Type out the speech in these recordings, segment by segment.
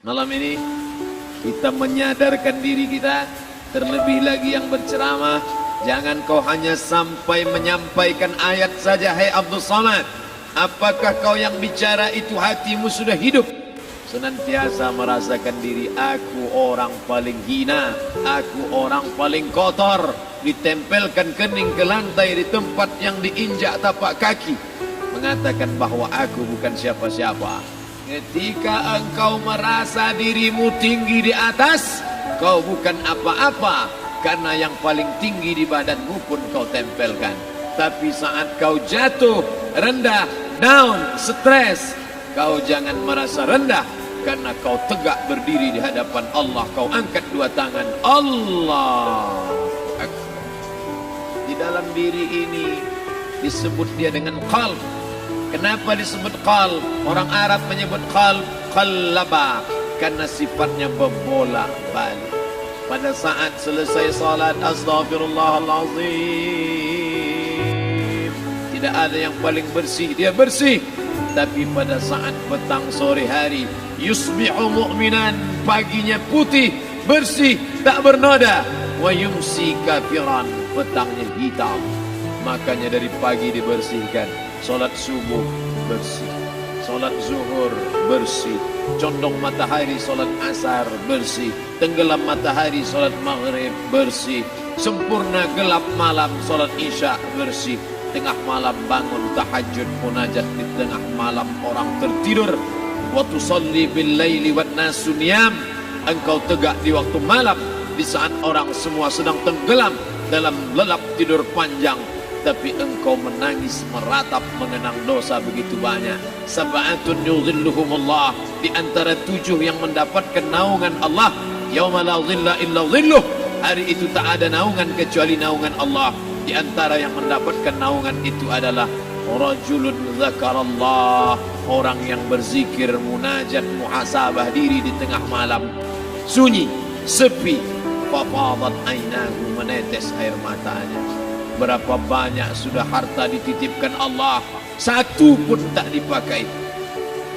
Malam ini kita menyadarkan diri kita, terlebih lagi yang berceramah, jangan kau hanya sampai menyampaikan ayat saja. Hai Abdul Samad, apakah kau yang bicara itu hatimu sudah hidup? Senantiasa merasakan diri, aku orang paling hina, aku orang paling kotor, ditempelkan kening ke lantai di tempat yang diinjak tapak kaki, mengatakan bahwa aku bukan siapa-siapa. Ketika engkau merasa dirimu tinggi di atas, kau bukan apa-apa, karena yang paling tinggi di badanmu pun kau tempelkan. Tapi saat kau jatuh, rendah, down, stres, kau jangan merasa rendah, karena kau tegak berdiri di hadapan Allah. Kau angkat dua tangan, Allah Akbar. Di dalam diri ini disebut dia dengan qalb. Kenapa disebut qalb? Orang Arab menyebut qalb qallaba, karena sifatnya berbolak-balik. Pada saat selesai salat, astaghfirullahalazim, tidak ada yang paling bersih, dia bersih. Tapi pada saat petang sore hari, yusbihu mu'minan, paginya putih, bersih, tak bernoda. Wa yumsi kafiran, petangnya hitam. Makanya dari pagi dibersihkan. Solat subuh bersih, solat zuhur bersih, condong matahari solat asar bersih, tenggelam matahari solat maghrib bersih, sempurna gelap malam solat isya bersih, tengah malam bangun tahajud munajat, di tengah malam orang tertidur. Wa tusalli bil laili wan nasu niyam, engkau tegak di waktu malam di saat orang semua sedang tenggelam dalam lelap tidur panjang. Tapi engkau menangis meratap mengenang dosa begitu banyak. Sab'atun yudhilluhumullah, di antara 7 yang mendapatkan naungan Allah. Yauma la dhilla illa dhilluh, hari itu tak ada naungan kecuali naungan Allah. Di antara yang mendapatkan naungan itu adalah rajulun zakarallah, orang yang berzikir, munajat, muhasabah diri di tengah malam, sunyi, sepi. Fafadat ainahu, menetes air matanya. Berapa banyak sudah harta dititipkan Allah, satu pun tak dipakai.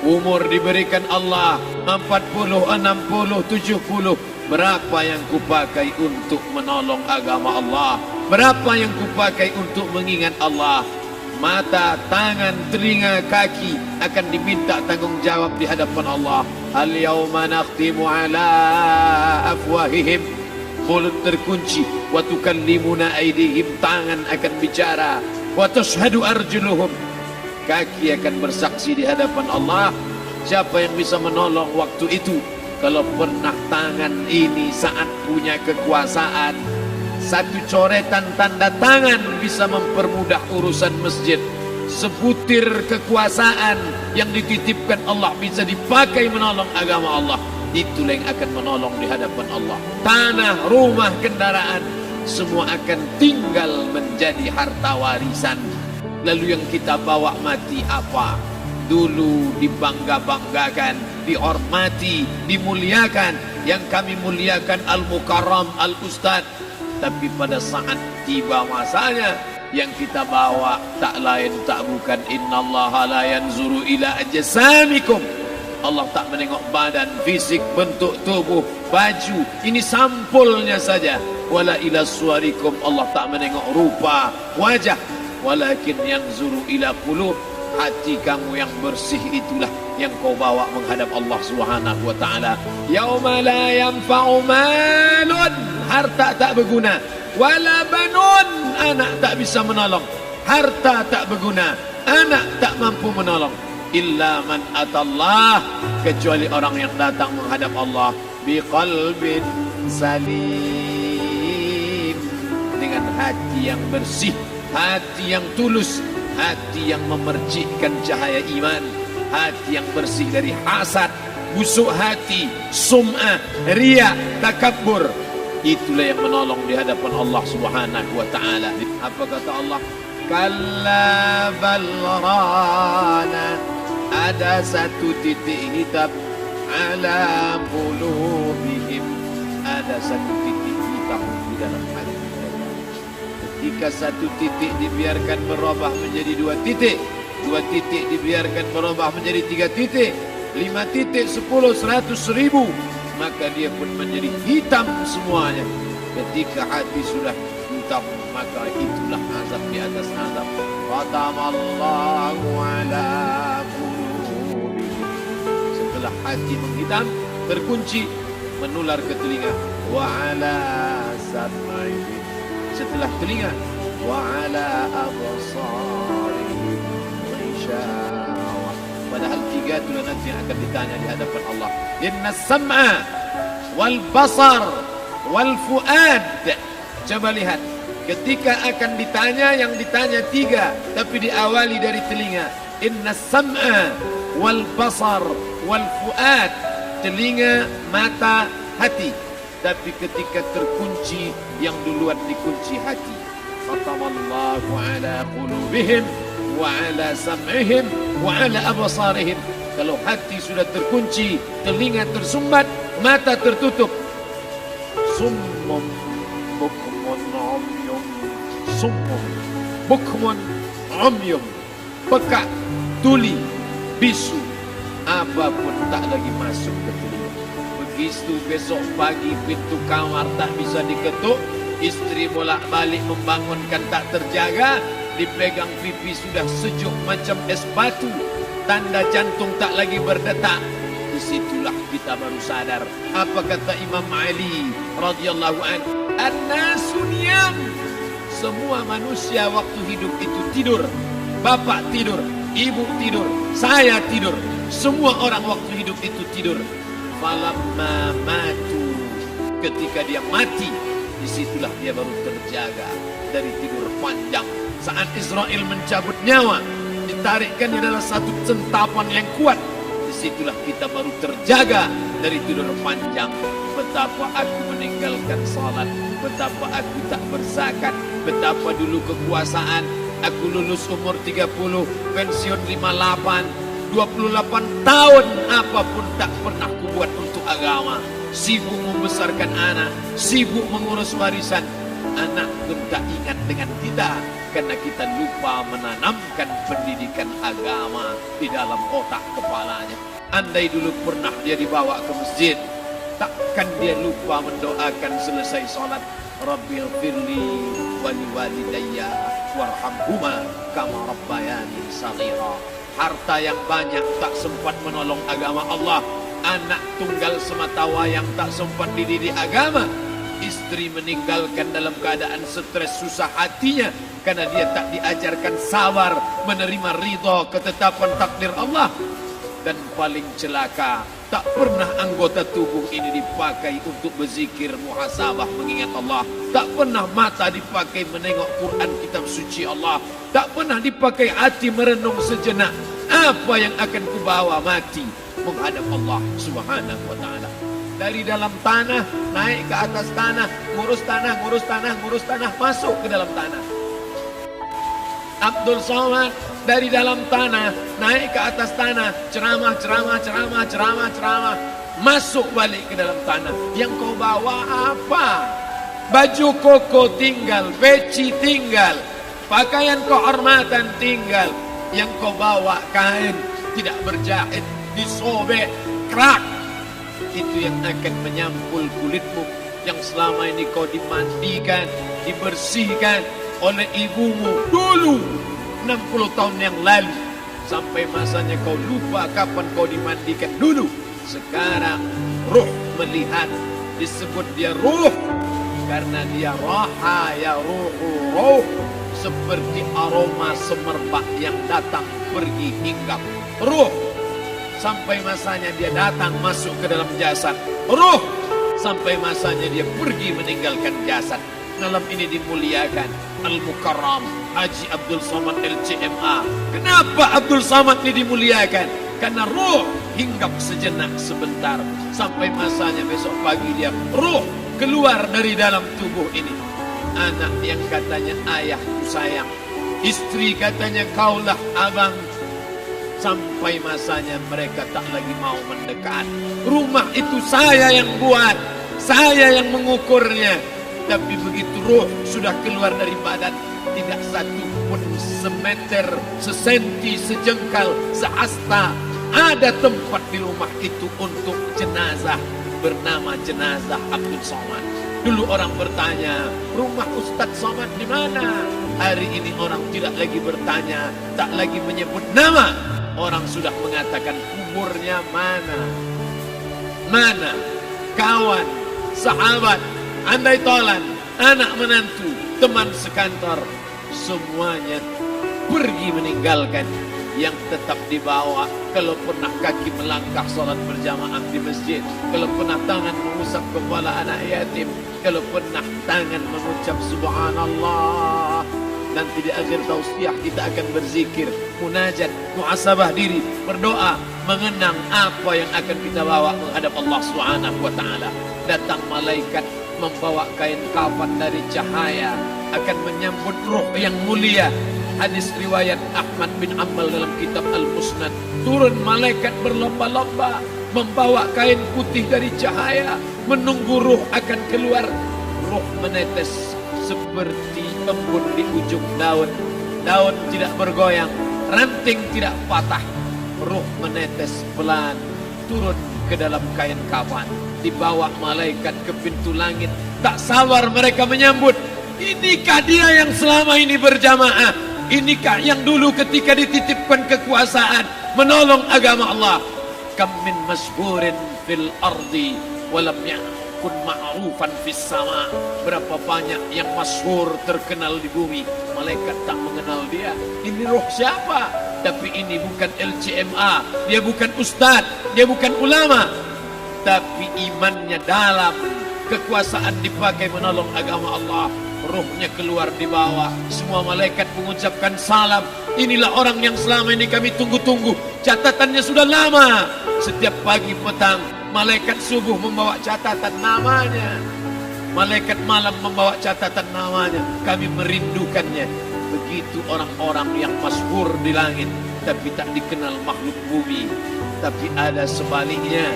Umur diberikan Allah 40, 60, 70. Berapa yang kupakai untuk menolong agama Allah? Berapa yang kupakai untuk mengingat Allah? Mata, tangan, telinga, kaki akan diminta tanggung jawab di hadapan Allah. Al yauma nakhtimu ala afwahihim, mulut terkunci. Wa tukallimuna aydihim, tangan akan bicara. Wa tashhadu arjuluhum, kaki akan bersaksi di hadapan Allah. Siapa yang bisa menolong waktu itu? Kalau pernah tangan ini saat punya kekuasaan, satu coretan tanda tangan bisa mempermudah urusan masjid. Sebutir kekuasaan yang dititipkan Allah bisa dipakai menolong agama Allah. Itulah yang akan menolong di hadapan Allah. Tanah, rumah, kendaraan, semua akan tinggal menjadi harta warisan. Lalu yang kita bawa mati apa? Dulu dibangga-banggakan, dihormati, dimuliakan. Yang kami muliakan Al-Mukarram, Al-Ustad. Tapi pada saat tiba masanya, yang kita bawa tak lain tak bukan innallaha la yanzuru ila ajsamikum. Allah tak menengok badan, fisik, bentuk tubuh, baju. Ini sampulnya saja. Wala ila suwarikum, Allah tak menengok rupa, wajah. Walakin yanzuru ila qulub, hati kamu yang bersih itulah yang kau bawa menghadap Allah Subhanahu wa taala. Yauma la yanfa'u malun, harta tak berguna. Wala banun, anak tak bisa menolong. Harta tak berguna, anak tak mampu menolong. Illa man atallah, kecuali orang yang datang menghadap Allah biqalbin salim, dengan hati yang bersih, hati yang tulus, hati yang memercikkan cahaya iman, hati yang bersih dari hasad, busuk hati, sum'ah, riya, takabbur. Itulah yang menolong di hadapan Allah Subhanahu wa taala. Apa kata Allah? Kalla bal rana, ada satu titik hitam ala qulubihim, ada satu titik hitam di dalam hati mereka. Ketika satu titik dibiarkan berubah menjadi 2 titik, 2 titik dibiarkan berubah menjadi 3 titik, 5 titik, 10, 100 ribu, maka dia pun menjadi hitam semuanya. Ketika hati sudah hitam, maka itulah azab di atas azab. Khatamallahu ala qulubihim. Setelah hati menghitam, terkunci, menular ke telinga. Wa ala sam'ihim. Setelah telinga, wa ala absarihim ghishawa. Padahal 3 itu nanti yang akan ditanya di hadapan Allah. Inna sam'a wal basar wal fuad. Coba lihat, ketika akan ditanya, yang ditanya 3, tapi diawali dari telinga. Inna sam'a wal basar wal fuad. Telinga, mata, hati. Tapi ketika terkunci, yang duluan dikunci hati. Khatamallahu ala qulubihim wa ala sam'ihim wa ala absarihim. Kalau hati sudah terkunci, telinga tersumbat, mata tertutup. Summum bukmun umyum. Summum bukmun umyum. Peka, tuli, bisu. Apapun tak lagi masuk ke telinga. Begitu besok pagi pintu kamar tak bisa diketuk, istri bolak-balik membangunkan tak terjaga, dipegang pipi sudah sejuk macam es batu, tanda jantung tak lagi berdetak. Disitulah kita baru sadar apa kata Imam Ali radhiyallahu anhu, an-nasu niyam. Semua manusia waktu hidup itu tidur. Bapak tidur, ibu tidur, saya tidur. Semua orang waktu hidup itu tidur. Falamma matu, ketika dia mati, disitulah dia baru terjaga dari tidur panjang. Saat Israel mencabut nyawa, ditarikkan adalah satu centapan yang kuat. Disitulah kita baru terjaga dari tidur panjang. Betapa aku meninggalkan salat, betapa aku tak berzakat, betapa dulu kekuasaan. Aku lulus umur 30, pensiun 58, 28 tahun, apapun tak pernah kubuat untuk agama. Sibuk membesarkan anak, sibuk mengurus warisan. Anak pun tak ingat dengan kita, karena kita lupa menanamkan pendidikan agama di dalam otak kepalanya. Andai dulu pernah dia dibawa ke masjid, takkan dia lupa mendoakan selesai sholat, Rabbil firli wali walidayya warhamhuma kama rabbayani saghira. Harta yang banyak tak sempat menolong agama Allah. Anak tunggal semata wayang tak sempat dididik agama. Istri meninggalkan dalam keadaan stres susah hatinya karena dia tak diajarkan sabar menerima ridha ketetapan takdir Allah. Dan paling celaka, tak pernah anggota tubuh ini dipakai untuk berzikir, muhasabah, mengingat Allah. Tak pernah mata dipakai menengok Quran, kitab suci Allah. Tak pernah dipakai hati merenung sejenak. Apa yang akan kubawa mati menghadap Allah subhanahu wa ta'ala. Dari dalam tanah, naik ke atas tanah, ngurus tanah, ngurus tanah, ngurus tanah, masuk ke dalam tanah. Abdul Somad dari dalam tanah, naik ke atas tanah, ceramah, ceramah, ceramah, ceramah, ceramah, masuk balik ke dalam tanah. Yang kau bawa apa? Baju koko tinggal, peci tinggal, pakaian kehormatan tinggal. Yang kau bawa kain tidak berjahit, disobek, kerak. Itu yang akan menyampul kulitmu yang selama ini kau dimandikan, dibersihkan oleh ibumu dulu 60 tahun yang lalu. Sampai masanya kau lupa kapan kau dimandikan dulu. Sekarang ruh melihat, disebut dia ruh karena dia raha ya ruhu ruh, seperti aroma semerbak yang datang pergi hinggap. Ruh sampai masanya dia datang masuk ke dalam jasad. Ruh sampai masanya dia pergi meninggalkan jasad. Malam ini dimuliakan Al-Mukarram Haji Abdul Somad LCMA. Kenapa Abdul Somad ini dimuliakan? Karena ruh hinggap sejenak sebentar, sampai masanya besok pagi dia ruh keluar dari dalam tubuh ini. Anak yang katanya ayahku sayang, istri katanya kaulah abang, sampai masanya mereka tak lagi mau mendekat. Rumah itu saya yang buat, saya yang mengukurnya. Tapi begitu ruh sudah keluar dari badan, tidak satu pun semeter, sesenti, sejengkal, sehasta ada tempat di rumah itu untuk jenazah bernama jenazah Abdul Somad. Dulu orang bertanya, rumah Ustadz Somad di mana? Hari ini orang tidak lagi bertanya, tak lagi menyebut nama. Orang sudah mengatakan kuburnya mana. Mana? Kawan, sahabat, andai tolan, anak menantu, teman sekantor, semuanya pergi meninggalkan. Yang tetap dibawa, kalau pernah kaki melangkah salat berjamaah di masjid, kalau pernah tangan mengusap kepala anak yatim, kalau pernah tangan mengucap subhanallah. Nanti di akhir tausiah kita akan berzikir, munajat, muhasabah diri, berdoa, mengenang apa yang akan kita bawa menghadap Allah Subhanahu wa taala. Datang malaikat membawa kain kafan dari cahaya, akan menyambut ruh yang mulia. Hadis riwayat Ahmad bin Ambal dalam kitab Al-Musnad. Turun malaikat berlomba-lomba membawa kain putih dari cahaya, menunggu ruh akan keluar. Ruh menetes seperti embun di ujung daun. Daun tidak bergoyang, ranting tidak patah. Ruh menetes pelan turun ke dalam kain kafan, dibawa malaikat ke pintu langit. Tak sabar mereka menyambut. Inikah dia yang selama ini berjamaah? Inikah yang dulu ketika dititipkan kekuasaan menolong agama Allah? Kam min masyhurin fil ardi walam yakun ma'rufan fis sama. Berapa banyak yang masyhur terkenal di bumi, malaikat tak mengenal dia. Ini roh siapa? Tapi ini bukan LCMA, dia bukan ustaz, dia bukan ulama, tapi imannya dalam. Kekuasaan dipakai menolong agama Allah. Ruhnya keluar di bawah. Semua malaikat mengucapkan salam. Inilah orang yang selama ini kami tunggu-tunggu. Catatannya sudah lama. Setiap pagi petang malaikat subuh membawa catatan namanya, malaikat malam membawa catatan namanya. Kami merindukannya. Begitu orang-orang yang masyhur di langit tapi tak dikenal makhluk bumi. Tapi ada sebaliknya,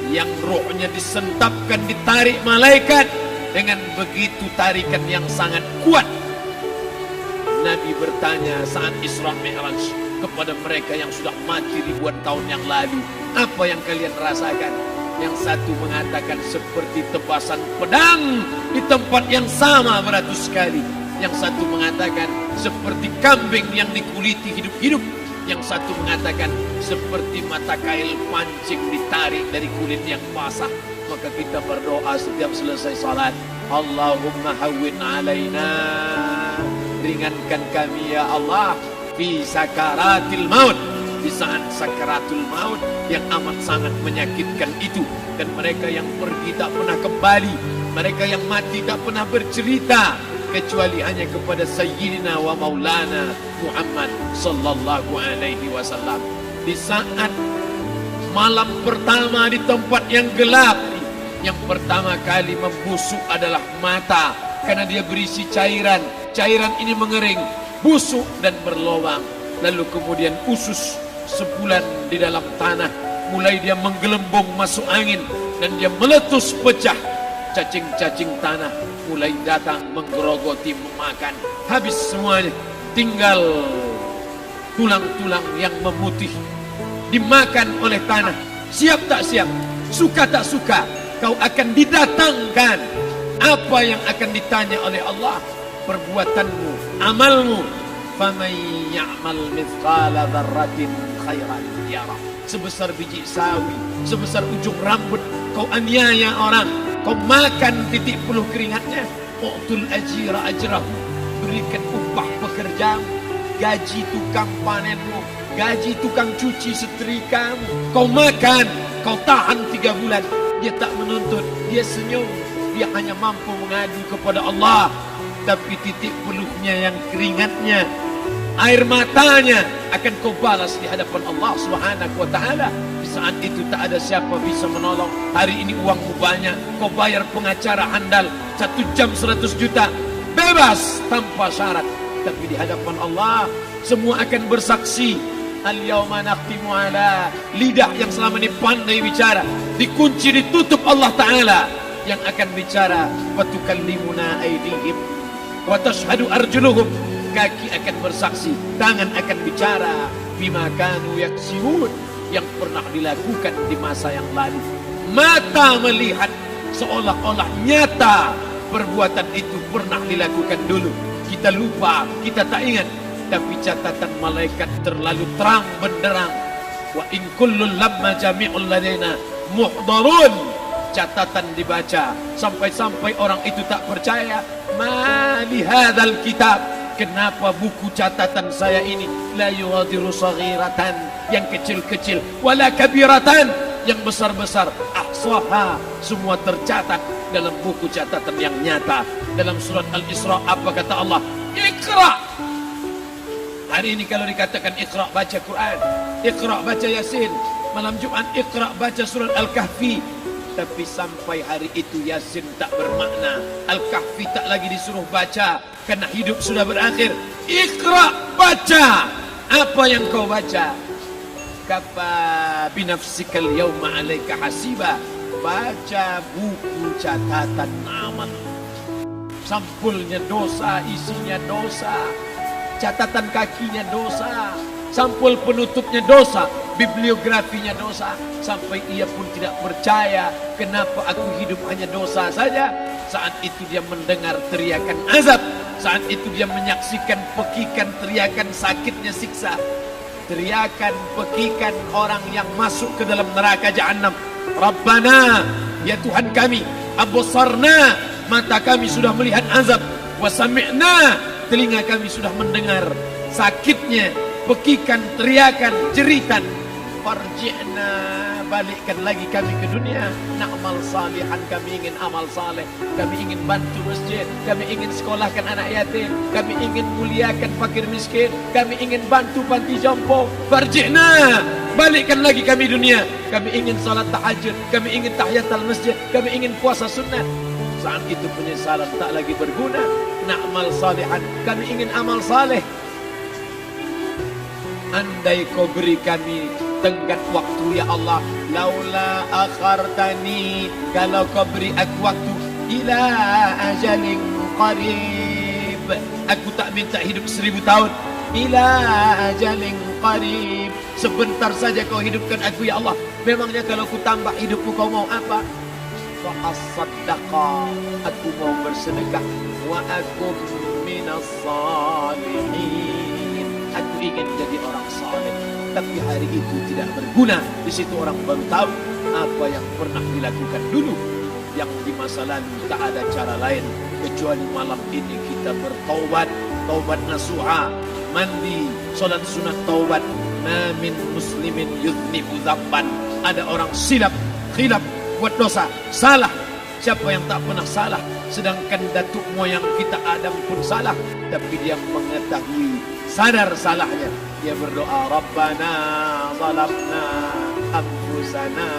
yang rohnya disentapkan, ditarik malaikat dengan begitu tarikan yang sangat kuat. Nabi bertanya saat Isra Mi'raj kepada mereka yang sudah mati ribuan tahun yang lalu, apa yang kalian rasakan? Yang satu mengatakan seperti tebasan pedang di tempat yang sama beratus kali. Yang satu mengatakan seperti kambing yang dikuliti hidup-hidup. Yang satu mengatakan seperti mata kail pancing ditarik dari kulit yang basah. Maka kita berdoa setiap selesai salat, Allahumma hawwin alaina, ringankan kami ya Allah fi sakaratil maut, di saat sakaratul maut yang amat sangat menyakitkan itu. Dan mereka yang pergi tak pernah kembali, mereka yang mati tak pernah bercerita kecuali hanya kepada Sayyidina wa Maulana Muhammad sallallahu alaihi wasallam. Di saat malam pertama di tempat yang gelap, yang pertama kali membusuk adalah mata, karena dia berisi cairan. Cairan ini mengering, busuk dan berlubang. Lalu kemudian usus sebulan di dalam tanah, mulai dia menggelembung masuk angin dan dia meletus pecah. Cacing-cacing tanah mulai datang menggerogoti, memakan. Habis semuanya, tinggal tulang-tulang yang memutih dimakan oleh tanah. Siap tak siap, suka tak suka, kau akan didatangkan. Apa yang akan ditanya oleh Allah? Perbuatanmu, amalmu. Faman ya'mal mithqala dzarratin khairan yarah. Sebesar biji sawi, sebesar ujung rambut, kau aniaya orang, kau makan titik peluh keringatnya. U'tul ajira ajrahu, berikan upah pekerjaanmu, gaji tukang panenmu, gaji tukang cuci setrikamu. Kau makan, kau tahan 3 bulan. Dia tak menuntut, dia senyum. Dia hanya mampu mengadu kepada Allah. Tapi titik peluhnya yang keringatnya, air matanya akan kau balas di hadapan Allah Subhanahu wa taala. Di saat itu tak ada siapa bisa menolong. Hari ini uangmu banyak, kau bayar pengacara handal 1 jam 100 juta, bebas tanpa syarat. Tapi di hadapan Allah semua akan bersaksi. Al-yawma nakhtimu ala, lidah yang selama ini pandai bicara dikunci, ditutup Allah Ta'ala yang akan bicara. Wa tukallimuna aydihim wa tashhadu arjuluhum, kaki akan bersaksi, tangan akan bicara. Bima kanu yaksibun, yang pernah dilakukan di masa yang lalu. Mata melihat seolah-olah nyata perbuatan itu pernah dilakukan dulu. Kita lupa, kita tak ingat. Tapi catatan malaikat terlalu terang benderang. Wa in kullun lamma jami'ul ladaina muhdarun. Catatan dibaca sampai-sampai orang itu tak percaya. Ma li hadzal kitab, kenapa buku catatan saya ini la yughadiru saghiratan, yang kecil-kecil, wala kabiratan, yang besar-besar, ahsaha, semua tercatat dalam buku catatan yang nyata. Dalam surat Al-Isra apa kata Allah? Iqra. Hari ini kalau dikatakan Iqra baca Quran, Iqra baca Yasin, malam Jumat Iqra baca surat Al-Kahfi. Tapi sampai hari itu Yasin tak bermakna, Al-Kahfi tak lagi disuruh baca, karena hidup sudah berakhir. Iqra, baca. Apa yang kau baca? Kafa binafsikal yawma alaika hasiba. Baca buku catatan amal. Sampulnya dosa, isinya dosa. Catatan kakinya dosa, sampul penutupnya dosa, bibliografinya dosa. Sampai ia pun tidak percaya, kenapa aku hidup hanya dosa saja. Saat itu dia mendengar teriakan azab, saat itu dia menyaksikan pekikan teriakan sakitnya siksa, teriakan pekikan orang yang masuk ke dalam neraka jahanam. Rabbana, ya Tuhan kami, absarna, mata kami sudah melihat azab, wa sami'na, telinga kami sudah mendengar sakitnya, pekikan, teriakan, jeritan. Farji'na, balikkan lagi kami ke dunia. Na'mal salihan, kami ingin amal saleh, kami ingin bantu masjid, kami ingin sekolahkan anak yatim, kami ingin muliakan fakir miskin, kami ingin bantu panti jompo. Farji'na, balikkan lagi kami dunia. Kami ingin salat tahajud, kami ingin tahiyatul masjid, kami ingin puasa sunnah. Saat itu penyesalan tak lagi berguna. Na'mal salihan, kami ingin amal saleh. Andai kau beri kami tenggat waktu ya Allah, laula akhartani, kalau kau beri aku waktu, ila ajalin qarib, aku tak minta hidup 1000 tahun, ila ajalin qarib, sebentar saja kau hidupkan aku ya Allah. Memangnya kalau ku tambah hidupku kau mau apa? Fa as-saddaqa, aku mau bersedekah, wa aku minas salihin, aku ingin jadi orang saleh. Tapi hari itu tidak berguna. Di situ orang baru tahu apa yang pernah dilakukan dulu, yang di masa lalu tak ada cara lain kecuali malam ini kita bertaubat, taubat nasuha, mandi, solat sunat taubat. Ma min muslimin yudhnibu dzamban, ada orang silap, khilaf, buat dosa, salah. Siapa yang tak pernah salah? Sedangkan datuk moyang kita Adam pun salah, tapi dia mengetahui, sadar salahnya. Dia berdoa, Rabbana zalamna anfusana,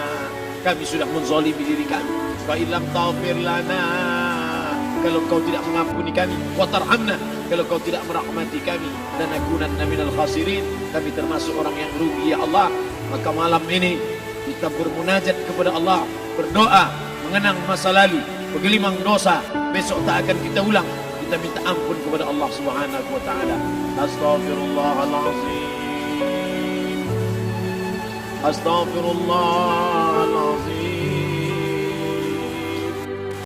kami sudah menzalimi diri kami. Fa illam taghfir lana, kalau kau tidak mengampuni kami, wa tarhamna, kalau kau tidak merahmati kami, lanakunanna minal khasirin, kami termasuk orang yang rugi ya Allah. Maka malam ini kita bermunajat kepada Allah, berdoa, mengenang masa lalu, bergelimang dosa, besok tak akan kita ulang. Kita minta ampun kepada Allah Subhanahu wa taala. Astaghfirullahalazim. Astaghfirullahalazim.